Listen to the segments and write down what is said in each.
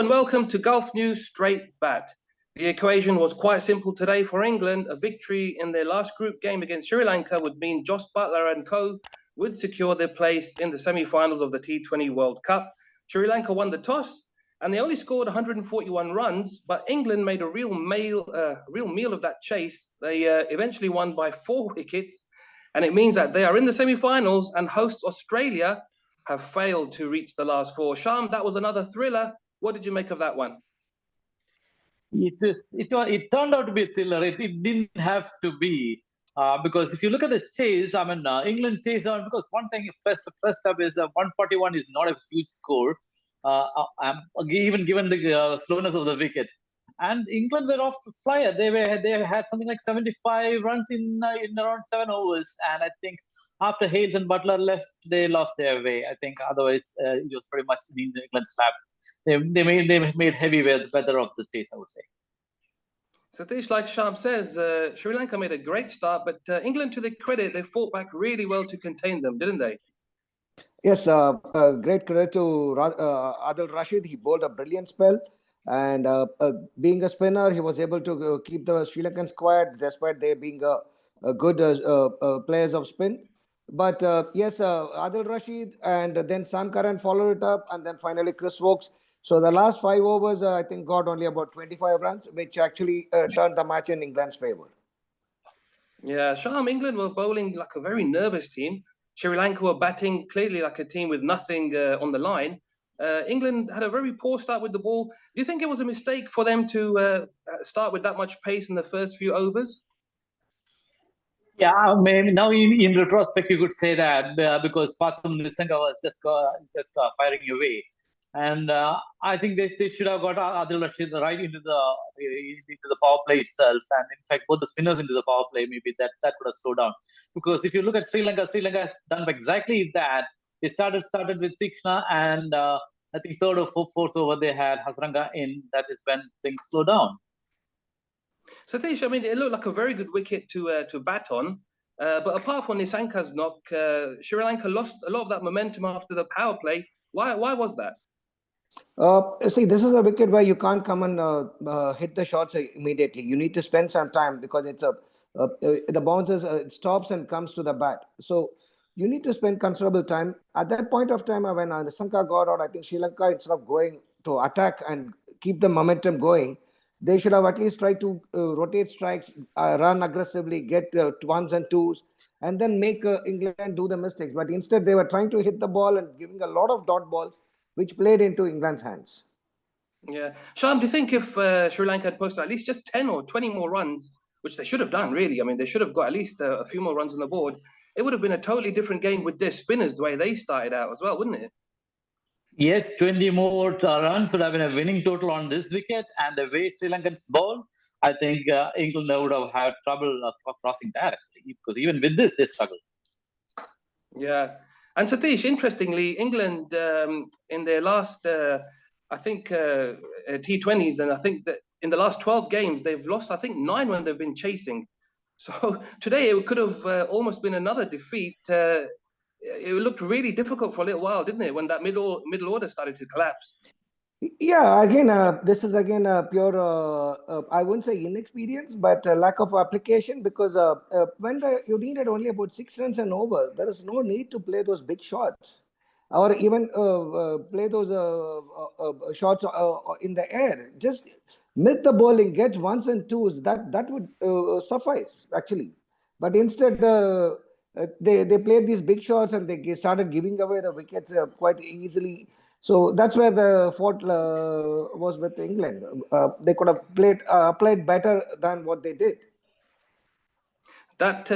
and welcome to Gulf News Straight Bat. The equation was quite simple today for England. A victory in their last group game against Sri Lanka would mean Jos Buttler and co would secure their place in the semi-finals of the T20 World Cup. Sri Lanka won the toss and they only scored 141 runs, but England made a real meal of that chase. They eventually won by 4 wickets, and it means that they are in the semi-finals, and hosts Australia have failed to reach the last 4. Shyam, that was another thriller. What did you make of that one? It turned out to be a thriller. It didn't have to be because if you look at the chase, England chased on because one thing first up is 141 is not a huge score, even given the slowness of the wicket. And England were off to fly. They had something like 75 runs in around 7 overs, and I think after Hales and Buttler left, they lost their way. I think otherwise it was pretty much in England's lap. They made heavy weather of the chase, I would say. Satish, like Shyam says, Sri Lanka made a great start, but England, to their credit, they fought back really well to contain them, didn't they? Yes, great credit to Adil Rashid. He bowled a brilliant spell, and being a spinner, he was able to keep the Sri Lankans quiet despite they being a good players of spin. But yes, Adil Rashid and then Sam Curran followed it up, and then finally Chris Wokes. So the last 5 overs, I think, got only about 25 runs, which actually turned the match in England's favour. Yeah, Shyam, England were bowling like a very nervous team. Sri Lanka were batting clearly like a team with nothing on the line. England had a very poor start with the ball. Do you think it was a mistake for them to start with that much pace in the first few overs? Yeah, maybe now in retrospect you could say that because Pathum Nissanka was just firing away, and I think they should have got Adil Rashid right into the power play itself, and in fact both the spinners into the power play. Maybe that could have slowed down, because if you look at Sri Lanka has done exactly that. They started with Tikshna, and I think third or fourth over they had Hasranga in. That is when things slow down. Satish, I mean, it looked like a very good wicket to bat on, but apart from Nissanka's knock, Sri Lanka lost a lot of that momentum after the power play. Why was that? See, this is a wicket where you can't come and hit the shots immediately. You need to spend some time because it's the bounces it stops and comes to the bat. So you need to spend considerable time. At that point of time, when Nissanka got out, I think Sri Lanka, instead of going to attack and keep the momentum going, they should have at least tried to rotate strikes, run aggressively, get ones and twos, and then make England do the mistakes. But instead, they were trying to hit the ball and giving a lot of dot balls, which played into England's hands. Yeah. Shyam, do you think if Sri Lanka had posted at least just 10 or 20 more runs, which they should have done, really, I mean, they should have got at least a few more runs on the board, it would have been a totally different game with their spinners, the way they started out as well, wouldn't it? Yes, 20 more runs would have been a winning total on this wicket, and the way Sri Lankans bowled, I think England would have had trouble crossing that, actually, because even with this, they struggled. Yeah. And Satish, interestingly, England in their last, I think, T20s, and I think that in the last 12 games, they've lost, I think, 9 when they've been chasing. So today it could have almost been another defeat. It looked really difficult for a little while, didn't it, when that middle order started to collapse? Yeah, again, this is again a pure, I wouldn't say inexperience, but lack of application, because when you needed only about 6 runs and over, there is no need to play those big shots or even play those shots in the air. Just miss the bowling, get ones and twos, that would suffice, actually. But instead, they played these big shots and they started giving away the wickets quite easily. So that's where the fault was with England. They could have played better than what they did. That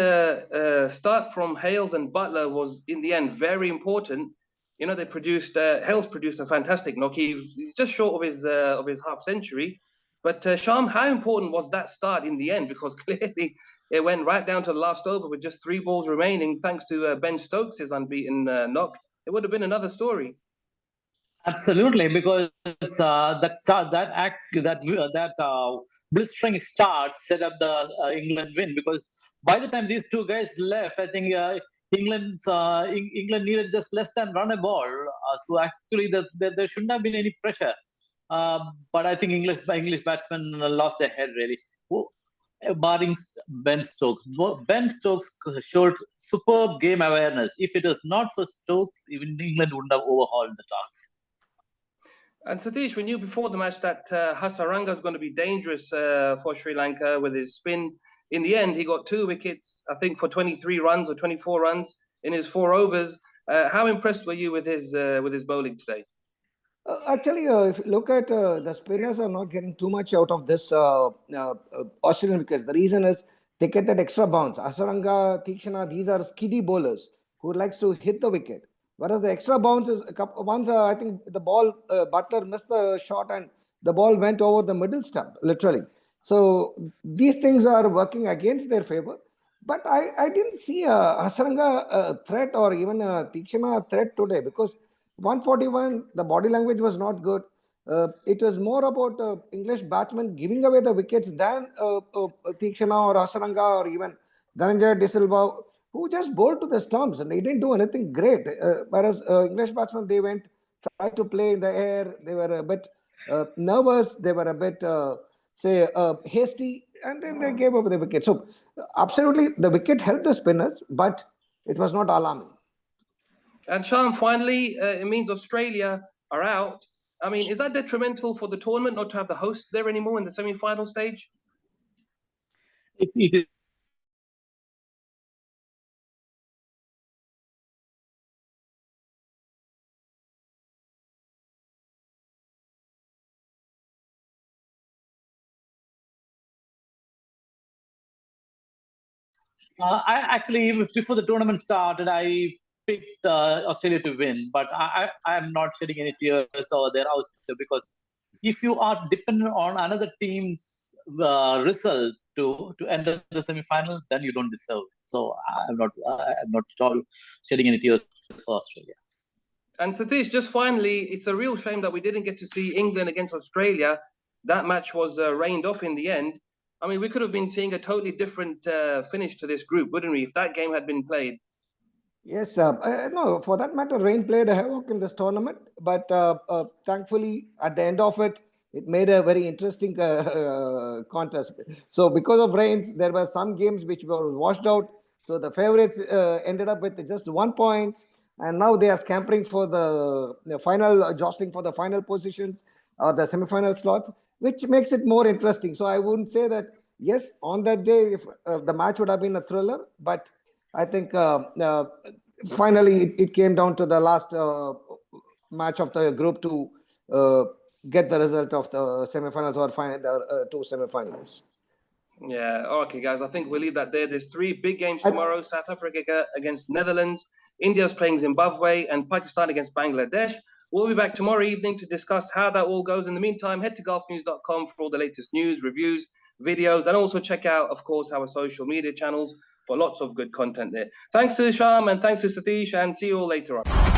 start from Hales and Buttler was, in the end, very important. You know, they produced Hales produced a fantastic knock. He's just short of his half century. But Shyam, how important was that start in the end? Because clearly it went right down to the last over with just 3 balls remaining, thanks to Ben Stokes' unbeaten knock. It would have been another story. Absolutely, because that blistering start set up the England win. Because by the time these 2 guys left, I think England needed just less than run a ball. So actually, there shouldn't have been any pressure. But I think English batsmen lost their head really. Barring Ben Stokes. Ben Stokes showed superb game awareness. If it was not for Stokes, even England wouldn't have overhauled the target. And Satish, we knew before the match that Hasaranga is going to be dangerous for Sri Lanka with his spin. In the end, he got 2 wickets, I think, for 23 runs or 24 runs in his 4 overs. How impressed were you with his bowling today? Actually, if you look at the spinners are not getting too much out of this Australian wickets. The reason is they get that extra bounce. Hasaranga, Tikshana, these are skiddy bowlers who likes to hit the wicket. Whereas the extra bounce is once I think the ball Buttler missed the shot and the ball went over the middle stump literally. So these things are working against their favor. But I didn't see a Hasaranga threat or even a Tikshana threat today because 141, the body language was not good. It was more about English batsmen giving away the wickets than Tikshana or Hasaranga or even Dhananjaya De Silva, who just bowled to the stumps and they didn't do anything great. Whereas English batsmen, they tried to play in the air. They were a bit nervous. They were a bit, hasty, and then they gave up the wicket. So absolutely, the wicket helped the spinners, but it was not alarming. And Shyam, finally, it means Australia are out. I mean, is that detrimental for the tournament not to have the hosts there anymore in the semi-final stage? It is. I actually, before the tournament started, I picked Australia to win, but I am not shedding any tears over their ouster because if you are dependent on another team's result to enter the semi-final, then you don't deserve it. So I'm not at all shedding any tears for Australia. And Satish, just finally, it's a real shame that we didn't get to see England against Australia. That match was rained off in the end. I mean, we could have been seeing a totally different finish to this group, wouldn't we, if that game had been played? Yes, no, for that matter, rain played a havoc in this tournament, but thankfully, at the end of it, it made a very interesting contest. So because of rains, there were some games which were washed out. So the favorites ended up with just 1 point, and now they are scampering for the final, jostling for the final positions or the semi-final slots, which makes it more interesting. So I wouldn't say that, yes, on that day, if the match would have been a thriller, but I think finally it came down to the last match of the group to get the result of the semi-finals or final, the 2 semi-finals. Yeah, okay, guys, I think we'll leave that there. There's 3 big games tomorrow. South Africa against Netherlands, India's playing Zimbabwe, and Pakistan against Bangladesh. We'll be back tomorrow evening to discuss how that all goes. In the meantime, head to golfnews.com for all the latest news, reviews, videos, and also check out, of course, our social media channels for lots of good content there. Thanks to Shyam and thanks to Satish, and see you all later on.